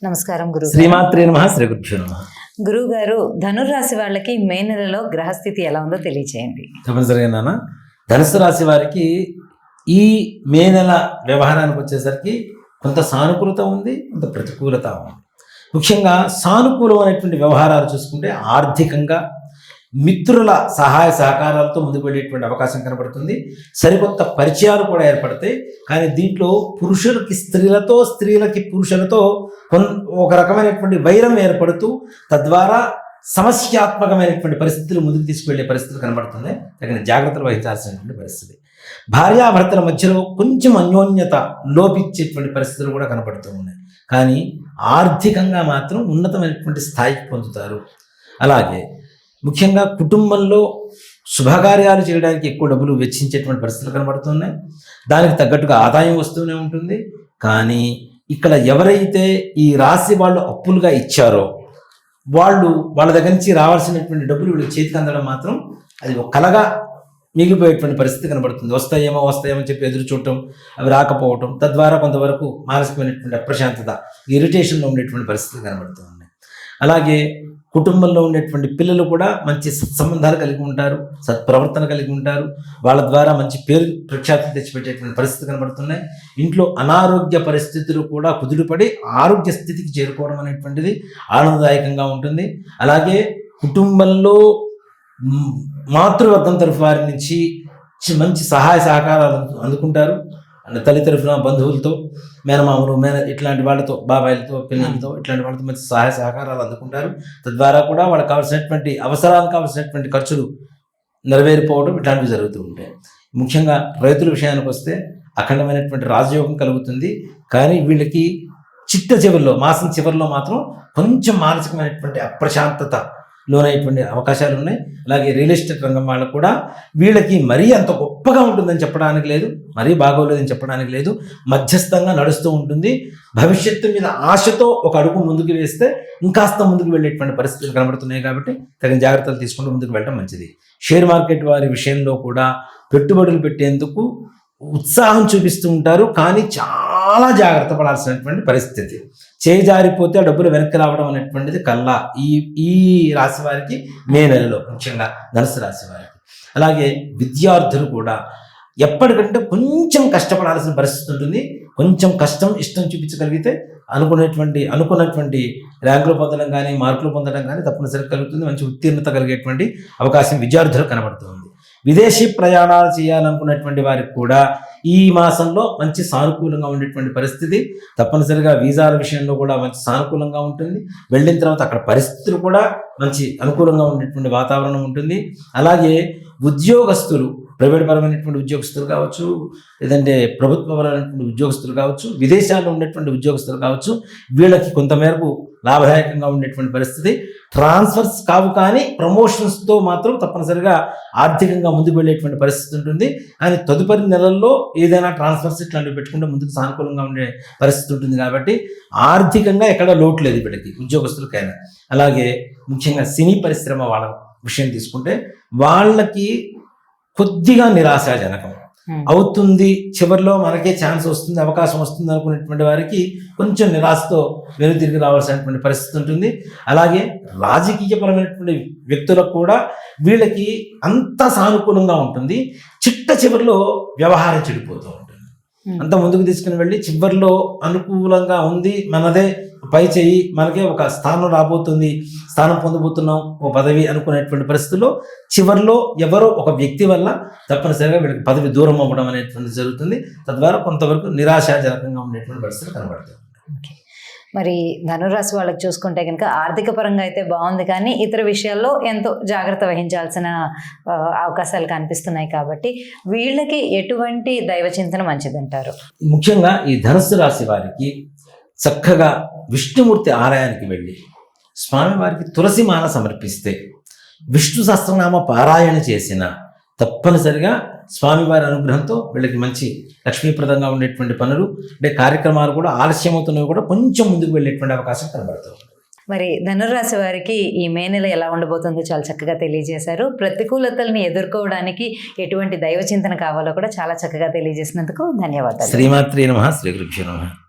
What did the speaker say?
నమస్కారం గురువు. శ్రీమాత్రే నమః. శ్రీ గురుభ్యో నమః. గురువు గారు, ధనుర్రాశి వాళ్ళకి మే నెలలో గ్రహస్థితి ఎలా ఉందో తెలియచేయండి. తప్పనిసరిగా నాన్న, ధనుసు రాశి వారికి ఈ మే నెల వ్యవహారానికి వచ్చేసరికి కొంత సానుకూలత ఉంది, కొంత ప్రతికూలత ఉంది. ముఖ్యంగా సానుకూలం అనేటువంటి వ్యవహారాలు చూసుకుంటే ఆర్థికంగా మిత్రుల సహాయ సహకారాలతో ముందుకు వెళ్ళేటువంటి అవకాశం కనబడుతుంది. సరికొత్త పరిచయాలు కూడా ఏర్పడతాయి. కానీ దీంట్లో పురుషులకి స్త్రీలతో, స్త్రీలకి పురుషులతో ఒక రకమైనటువంటి వైరం ఏర్పడుతూ తద్వారా సమస్యాత్మకమైనటువంటి పరిస్థితులు ముందుకు తీసుకువెళ్ళే పరిస్థితులు కనబడుతుంది. తగిన జాగ్రత్తలు వహించాల్సినటువంటి పరిస్థితి. భార్యాభర్తల మధ్యలో కొంచెం అన్యోన్యత లోపించేటువంటి పరిస్థితులు కూడా కనబడుతూ ఉన్నాయి. కానీ ఆర్థికంగా మాత్రం ఉన్నతమైనటువంటి స్థాయికి పొందుతారు. అలాగే ముఖ్యంగా కుటుంబంలో శుభకార్యాలు చేయడానికి ఎక్కువ డబ్బులు వెచ్చించేటువంటి పరిస్థితులు కనబడుతున్నాయి. దానికి తగ్గట్టుగా ఆదాయం వస్తూనే ఉంటుంది. కానీ ఇక్కడ ఎవరైతే ఈ రాశి వాళ్ళు అప్పులుగా ఇచ్చారో వాళ్ళ దగ్గర నుంచి రావాల్సినటువంటి డబ్బులు వీళ్ళకి చేతికి అందడం మాత్రం అది ఒక కలగా మిగిలిపోయేటువంటి పరిస్థితి కనబడుతుంది. వస్తాయేమో అని చెప్పి ఎదురు చూడటం, అవి రాకపోవటం, తద్వారా కొంతవరకు మానసికమైనటువంటి అప్రశాంతత, ఇరిటేషన్లో ఉండేటువంటి పరిస్థితి కనబడుతూ ఉన్నాయి. అలాగే కుటుంబంలో ఉండేటువంటి పిల్లలు కూడా మంచి సత్సంబంధాలు కలిగి ఉంటారు, సత్ప్రవర్తన కలిగి ఉంటారు. వాళ్ళ ద్వారా మంచి పేరు ప్రఖ్యాతులు తెచ్చిపెట్టేటువంటి పరిస్థితి కనబడుతున్నాయి. ఇంట్లో అనారోగ్య పరిస్థితులు కూడా కుదురుపడి ఆరోగ్య స్థితికి చేరుకోవడం అనేటువంటిది ఆనందదాయకంగా ఉంటుంది. అలాగే కుటుంబంలో మాతృవర్గం తరఫు వారి నుంచి మంచి సహాయ సహకారాలు అందుకుంటారు. తల్లి తరఫున బంధువులతో, మేనమామలు, ఇట్లాంటి వాళ్ళతో, బాబాయిలతో, పిల్లలతో, ఇట్లాంటి వాళ్ళతో మంచి సహాయ సహకారాలు అందుకుంటారు. తద్వారా కూడా వాళ్ళకి కావాల్సినటువంటి అవసరాలకు కావాల్సినటువంటి ఖర్చులు నెరవేరిపోవడం ఇట్లాంటివి జరుగుతూ ఉంటాయి. ముఖ్యంగా రైతుల విషయానికి వస్తే అఖండమైనటువంటి రాజయోగం కలుగుతుంది. కానీ వీళ్ళకి మాసం చివరిలో మాత్రం కొంచెం మానసికమైనటువంటి అప్రశాంతత లోనైనటువంటి అవకాశాలు ఉన్నాయి. అలాగే రియల్ ఎస్టేట్ రంగం వాళ్ళకు కూడా వీళ్ళకి మరీ అంత గొప్పగా ఉంటుందని చెప్పడానికి లేదు, మరీ బాగోలేదని చెప్పడానికి లేదు, మధ్యస్థంగా నడుస్తూ ఉంటుంది. భవిష్యత్తు మీద ఆశతో ఒక అడుగు ముందుకు వేస్తే ఇంకాస్త ముందుకు వెళ్ళేటువంటి పరిస్థితులు కనబడుతున్నాయి. కాబట్టి తగిన జాగ్రత్తలు తీసుకుంటూ ముందుకు వెళ్ళడం మంచిది. షేర్ మార్కెట్ వారి విషయంలో కూడా పెట్టుబడులు పెట్టేందుకు ఉత్సాహం చూపిస్తూ ఉంటారు. కానీ చాలా జాగ్రత్త పడాల్సినటువంటి పరిస్థితి. చేజారిపోతే ఆ డబ్బులు వెనక్కి రావడం అనేటువంటిది కల్లా ఈ రాశి వారికి మే నెలలో, ముఖ్యంగా ధనుసు రాశి వారికి. అలాగే విద్యార్థులు కూడా ఎప్పటికంటే కొంచెం కష్టపడాల్సిన పరిస్థితి ఉంటుంది. కొంచెం కష్టం, ఇష్టం చూపించగలిగితే అనుకున్నటువంటి ర్యాంకులు పొందడం కానీ, మార్కులు పొందడం కానీ తప్పనిసరిగా కలుగుతుంది. మంచి ఉత్తీర్ణత కలిగేటువంటి అవకాశం విద్యార్థులకు కనబడుతుంది. విదేశీ ప్రయాణాలు చేయాలనుకున్నటువంటి వారికి కూడా ఈ మాసంలో మంచి సానుకూలంగా ఉండేటువంటి పరిస్థితి. తప్పనిసరిగా వీసాల విషయంలో కూడా మంచి సానుకూలంగా ఉంటుంది. వెళ్ళిన తర్వాత అక్కడ పరిస్థితులు కూడా మంచి అనుకూలంగా ఉండేటువంటి వాతావరణం ఉంటుంది. అలాగే ఉద్యోగస్తులు, ప్రైవేట్ పరమైనటువంటి ఉద్యోగస్తులు కావచ్చు, లేదంటే ప్రభుత్వపరమైనటువంటి ఉద్యోగస్తులు కావచ్చు, విదేశాల్లో ఉండేటువంటి ఉద్యోగస్తులు కావచ్చు, వీళ్ళకి కొంతమేరకు లాభదాయకంగా ఉండేటువంటి పరిస్థితి. ట్రాన్స్ఫర్స్ కావు, కానీ ప్రమోషన్స్తో మాత్రం తప్పనిసరిగా ఆర్థికంగా ముందుకు వెళ్ళేటువంటి పరిస్థితి ఉంటుంది. కానీ తదుపరి నెలల్లో ఏదైనా ట్రాన్స్ఫర్స్ ఇట్లాంటివి పెట్టుకుంటే ముందుకు సానుకూలంగా ఉండే పరిస్థితి ఉంటుంది. కాబట్టి ఆర్థికంగా ఎక్కడ లోటు లేదు వీళ్ళకి, ఉద్యోగస్తులకైనా. అలాగే ముఖ్యంగా సినీ పరిశ్రమ వాళ్ళ విషయం తీసుకుంటే వాళ్ళకి కొద్దిగా నిరాశాజనకం అవుతుంది. చివరిలో మనకే ఛాన్స్ వస్తుంది, అవకాశం వస్తుంది అనుకునేటువంటి వారికి కొంచెం నిరాశతో వెనుతిరిగి రావాల్సినటువంటి పరిస్థితి ఉంటుంది. అలాగే రాజకీయపరమైనటువంటి వ్యక్తులకు కూడా వీళ్ళకి అంత సానుకూలంగా ఉంటుంది. చివరిలో వ్యవహారం చెడిపోతూ ఉంటుంది. అంత ముందుకు తీసుకుని వెళ్ళి చివరిలో అనుకూలంగా ఉంది, మనదే పై చేయి, మనకే ఒక స్థానం రాబోతుంది, స్థానం పొందబోతున్నాం, ఓ పదవి అనుకునేటువంటి పరిస్థితుల్లో చివరిలో ఎవరో ఒక వ్యక్తి వల్ల తప్పనిసరిగా వీళ్ళకి పదవి దూరం అవ్వడం అనేటువంటి జరుగుతుంది. తద్వారా కొంతవరకు నిరాశాజనకంగా ఉండేటువంటి పరిస్థితులు కనబడుతుంది. మరి ధనురాశి వాళ్ళకి చూసుకుంటే కనుక ఆర్థిక పరంగా అయితే బాగుంది, కానీ ఇతర విషయాల్లో ఎంతో జాగ్రత్త వహించాల్సిన అవకాశాలు కనిపిస్తున్నాయి. కాబట్టి వీళ్ళకి ఎటువంటి దైవ చింతన మంచిదంటారు? ముఖ్యంగా ఈ ధనుస్సు రాశి వారికి చక్కగా విష్ణుమూర్తి ఆలయానికి వెళ్ళి స్వామివారికి తులసి మాల సమర్పిస్తే, విష్ణు సహస్రనామ పారాయణ చేసిన తప్పనిసరిగా స్వామివారి అనుగ్రహంతో వీళ్ళకి మంచి లక్ష్మీప్రదంగా ఉండేటువంటి పనులు, అంటే కార్యక్రమాలు కూడా ఆలస్యం అవుతున్నవి కూడా కొంచెం ముందుకు వెళ్ళేటువంటి అవకాశం కనబడుతుంది. మరి ధనుర్రాశి వారికి ఈ మే నెల ఎలా ఉండబోతుందో చాలా చక్కగా తెలియజేశారు. ప్రతికూలతల్ని ఎదుర్కోవడానికి ఎటువంటి దైవ చింతన కావాలో కూడా చాలా చక్కగా తెలియజేసినందుకు ధన్యవాదాలు. శ్రీమాత్రే నమః. శ్రీ గురుభ్యో నమః.